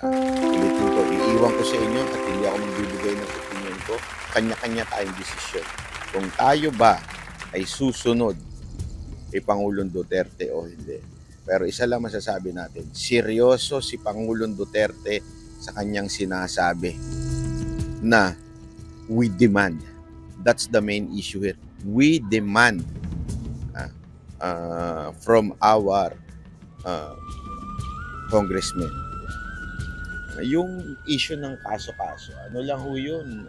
Ulitin ko, iiwan ko sa inyo at hindi ako magbibigay ng opinion ko. Kanya-kanya tayong desisyon. Kung tayo ba ay susunod kay Pangulong Duterte o hindi. Pero isa lang masasabi natin, seryoso si Pangulong Duterte sa kanyang sinasabi na we demand. That's the main issue here. We demand from our congressmen. Yung issue ng kaso-kaso, ano lang ho yun?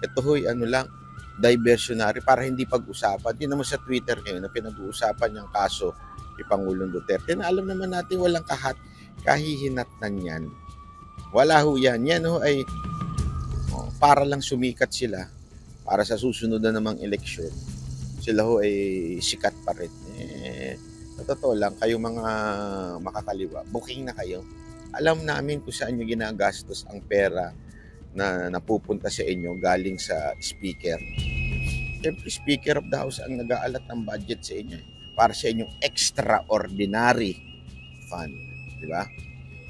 Ito ho, ano lang, diversionary para hindi pag-usapan. Hindi naman sa Twitter ngayon na pinag-uusapan yung kaso ni Pangulong Duterte na alam naman natin walang kahihinatnan yan. Wala ho yan. Yan ho ay para lang sumikat sila para sa susunod na namang eleksyon. Sila ho ay sikat pa rin. Sa totoo lang, kayong mga makakaliwa, booking na kayo. Alam namin kung saan nyo ginagastos ang pera na napupunta sa inyo galing sa speaker. Siyempre, Speaker of the House ang nag-aalat ng budget sa inyo para sa inyong extraordinary fund. Di ba?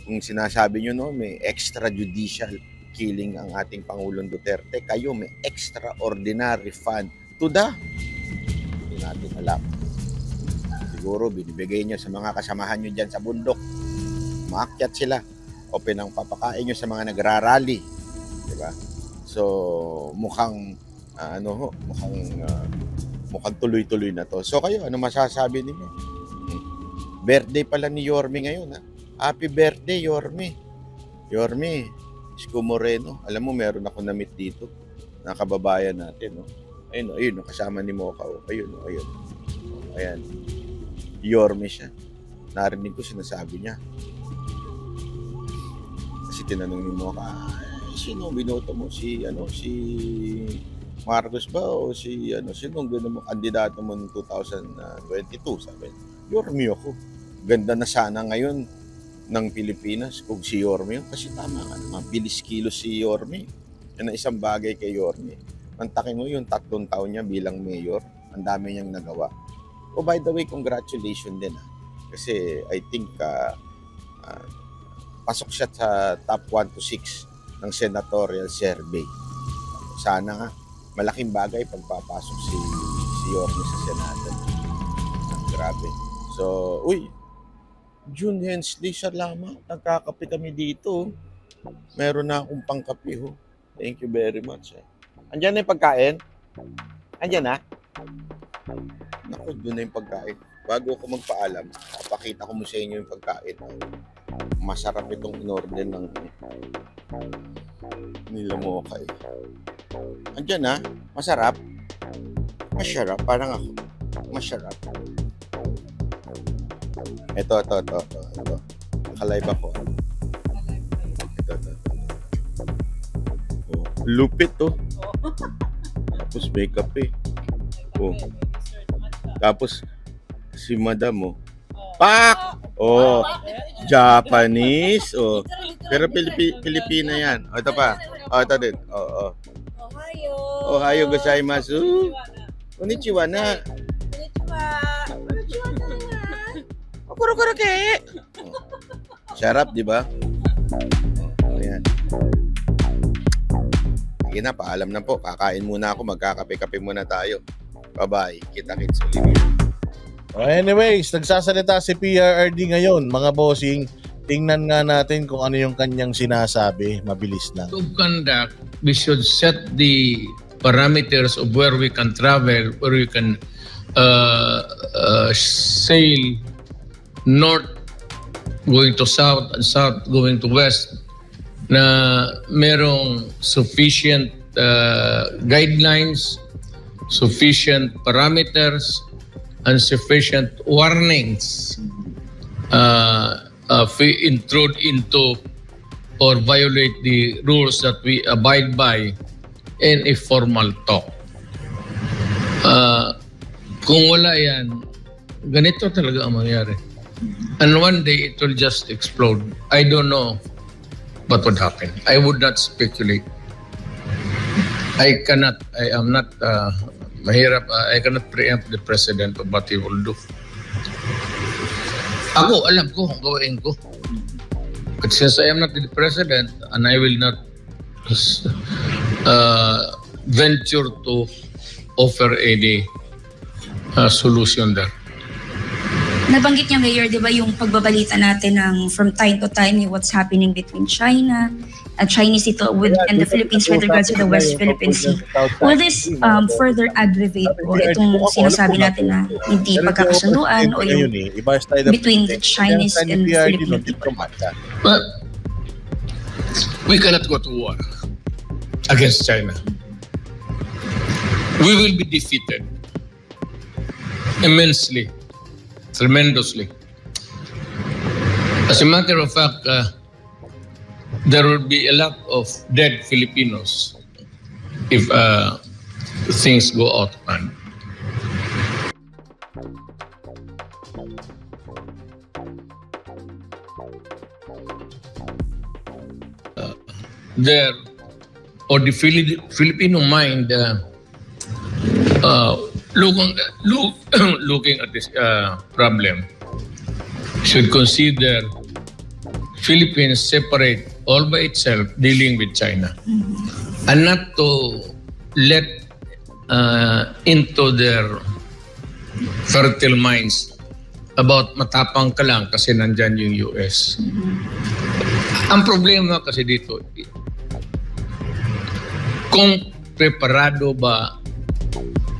Kung sinasabi nyo, no, may extrajudicial killing ang ating Pangulong Duterte, kayo may extraordinary fund to the, hindi natin alam. Siguro, binibigay nyo sa mga kasamahan nyo dyan sa bundok. Maakyat sila o pinangpapakain nyo sa mga nagrarally, di ba? So mukhang mukhang tuloy-tuloy na to. So kayo, ano masasabi niyo? Birthday pala ni Yorme ngayon, ha? Happy birthday, Yorme. Yorme, Isko Moreno. Alam mo, meron ako na-meet dito na kababayan natin, no? Ayun, kasama ni Mocha. Ayun. Ayan. Yorme siya. Narinig ko sinasabi niya. Kasi tinanong ni Mocha, sino binoto mo? Si Marcos ba o sino mo kandidato mo noong 2022? Sabi, Yorme ako. Ganda na sana ngayon ng Pilipinas kung si Yorme. Kasi tama nga naman, bilis kilos si Yorme. Yan ang isang bagay kay Yorme. Mantakin mo yung 3 taon niya bilang mayor, ang dami niyang nagawa. Oh, by the way, congratulations din. Kasi I think pasok siya sa top 1 to 6 ng senatorial survey. Sana nga, malaking bagay pagpapasok si Yorme sa Senado. Grabe. So, June Hensley, salamat. Nagkakape kami dito. Meron na akong pangkape. Thank you very much. Andiyan na yung pagkain? Andiyan na? Naku, doon na yung pagkain. Bago ako magpaalam, papakita ko mo sa inyo yung pagkain. Masarap itong in-order ng nila Mocha. Andiyan na? Masarap? Masarap? Parang ako. Masarap. Ito. Nakalive ako. Ito. Oh, lupit to. Tapos may kape. Oh. Tapos si Madam, Pak! Oh, Japanese. Oh. Pero Pilipina yan. Oh, ito pa. Oh, ito din. Oh. Ohayo gozaimasu. Konnichiwa na. Kuro-kuro ke. Sarap, di ba? Ayan. Sige na, paalam na po. Kakain muna ako. Magkakape-kape muna tayo. Bye-bye. Kita-kits ulit. Anyways, nagsasalita si PRRD ngayon, mga bossing. Tingnan nga natin kung ano yung kanyang sinasabi. Mabilis lang. To conduct, we should set the parameters of where we can travel, where we can sail north going to south and south going to west, na merong sufficient guidelines, sufficient parameters, and sufficient warnings if we intrude into or violate the rules that we abide by in a formal talk. Kung wala yan, ganito talaga ang mangyari. And one day, it will just explode. I don't know what would happen. I would not speculate. I am not mahirap. I cannot preempt the president of what he will do. Ako, alam ko ang gawin ko. But since I am not the president and I will not venture to offer any solution there. Nabanggit niya, Mayor, di ba yung pagbabalita natin ng from time to time yung what's happening between China, Chinese ito and the Philippines with regards to the West Philippine Sea. Will this further aggravate po itong sinasabi natin na hindi pagkakasunduan o yung between the Chinese and the Philippine people? But we cannot go to war against China. We will be defeated immensely, tremendously. As a matter of fact, there will be a lot of dead Filipinos if things go out of hand. There, or the Filipino mind, looking at this problem, should consider Philippines separate all by itself dealing with China, and not to let into their fertile minds about matapang ka lang kasi nandyan yung US. Ang problema kasi dito, kung preparado ba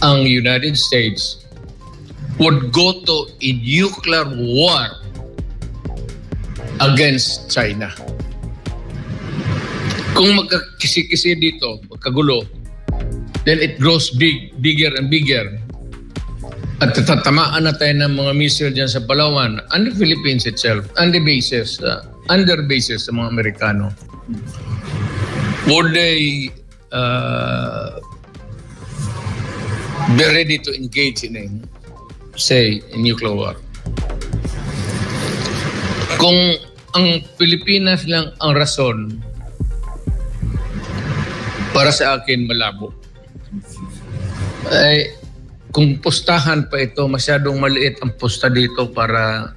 ang United States would go to a nuclear war against China. Kung magkakisi-kisi dito, magkagulo, then it grows bigger and bigger. At tatamaan na tayo ng mga missile dyan sa Palawan and the Philippines itself and the bases, under bases sa mga Amerikano. Would they be ready to engage in a, say, a nuclear war? Kung ang Pilipinas lang ang rason, para sa akin malabo. Ay, kung pustahan pa ito, masyadong maliit ang pusta dito para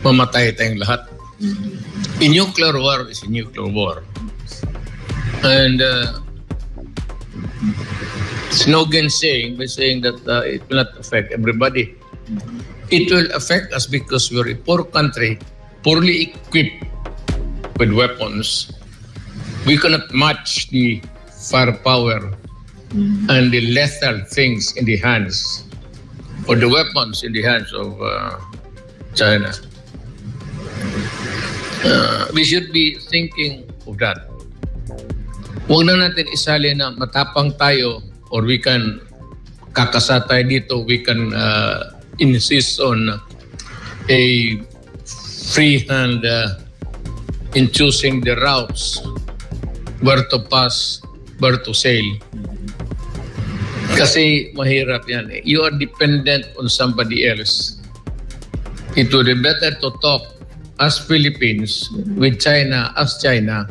mamatay tayong lahat. A nuclear war is a nuclear war. And it's no gainsaying by saying that it will not affect everybody. It will affect us because we're a poor country, poorly equipped with weapons. We cannot match the firepower and the lethal things in the hands, or the weapons in the hands of China. We should be thinking of that. Huwag na natin isali na matapang tayo, or we can kakasa tayo dito, we can insist on a free hand in choosing the routes, where to pass, where to sail. Kasi mahirap yan. You are dependent on somebody else. It would be better to talk as Philippines with China as China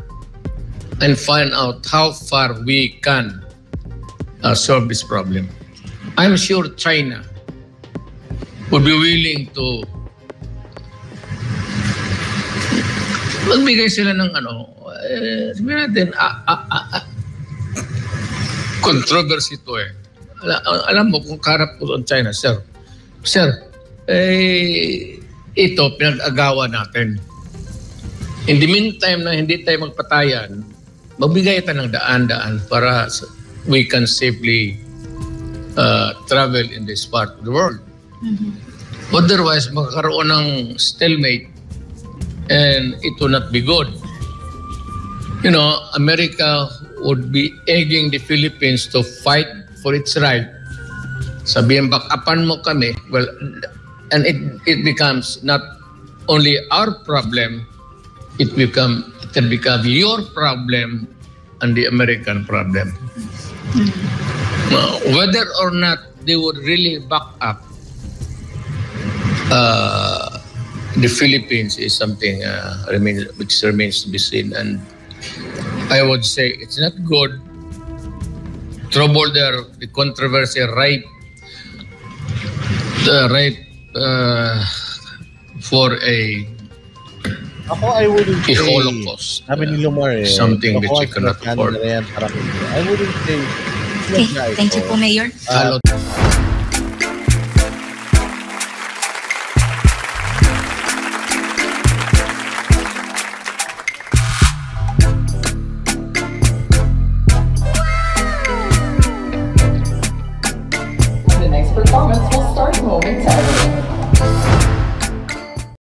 and find out how far we can solve this problem. I'm sure China would be willing to magbigay sila ng sabihin natin, controversy to eh. Alam mo kung karap ko sa China, Sir, ito pinag-agawa natin. In the meantime na hindi tayo magpatayan, magbigay tayo ng daan-daan para we can safely travel in this part of the world. Otherwise, magkakaroon ng stalemate and it will not be good. You know, America would be egging the Philippines to fight for its right. Sabihin, backupan mo kami. Well, and it becomes not only our problem, it will become your problem and the American problem. Whether or not they would really back up the Philippines is something which remains to be seen. And I would say it's not good. Trouble there, the controversy right for a Ako, I wouldn't A say, holocaust. sabi ni Lumar Something that you Holocaust cannot na afford. yan, I wouldn't say, Okay, thank you po, Mayor. Halo-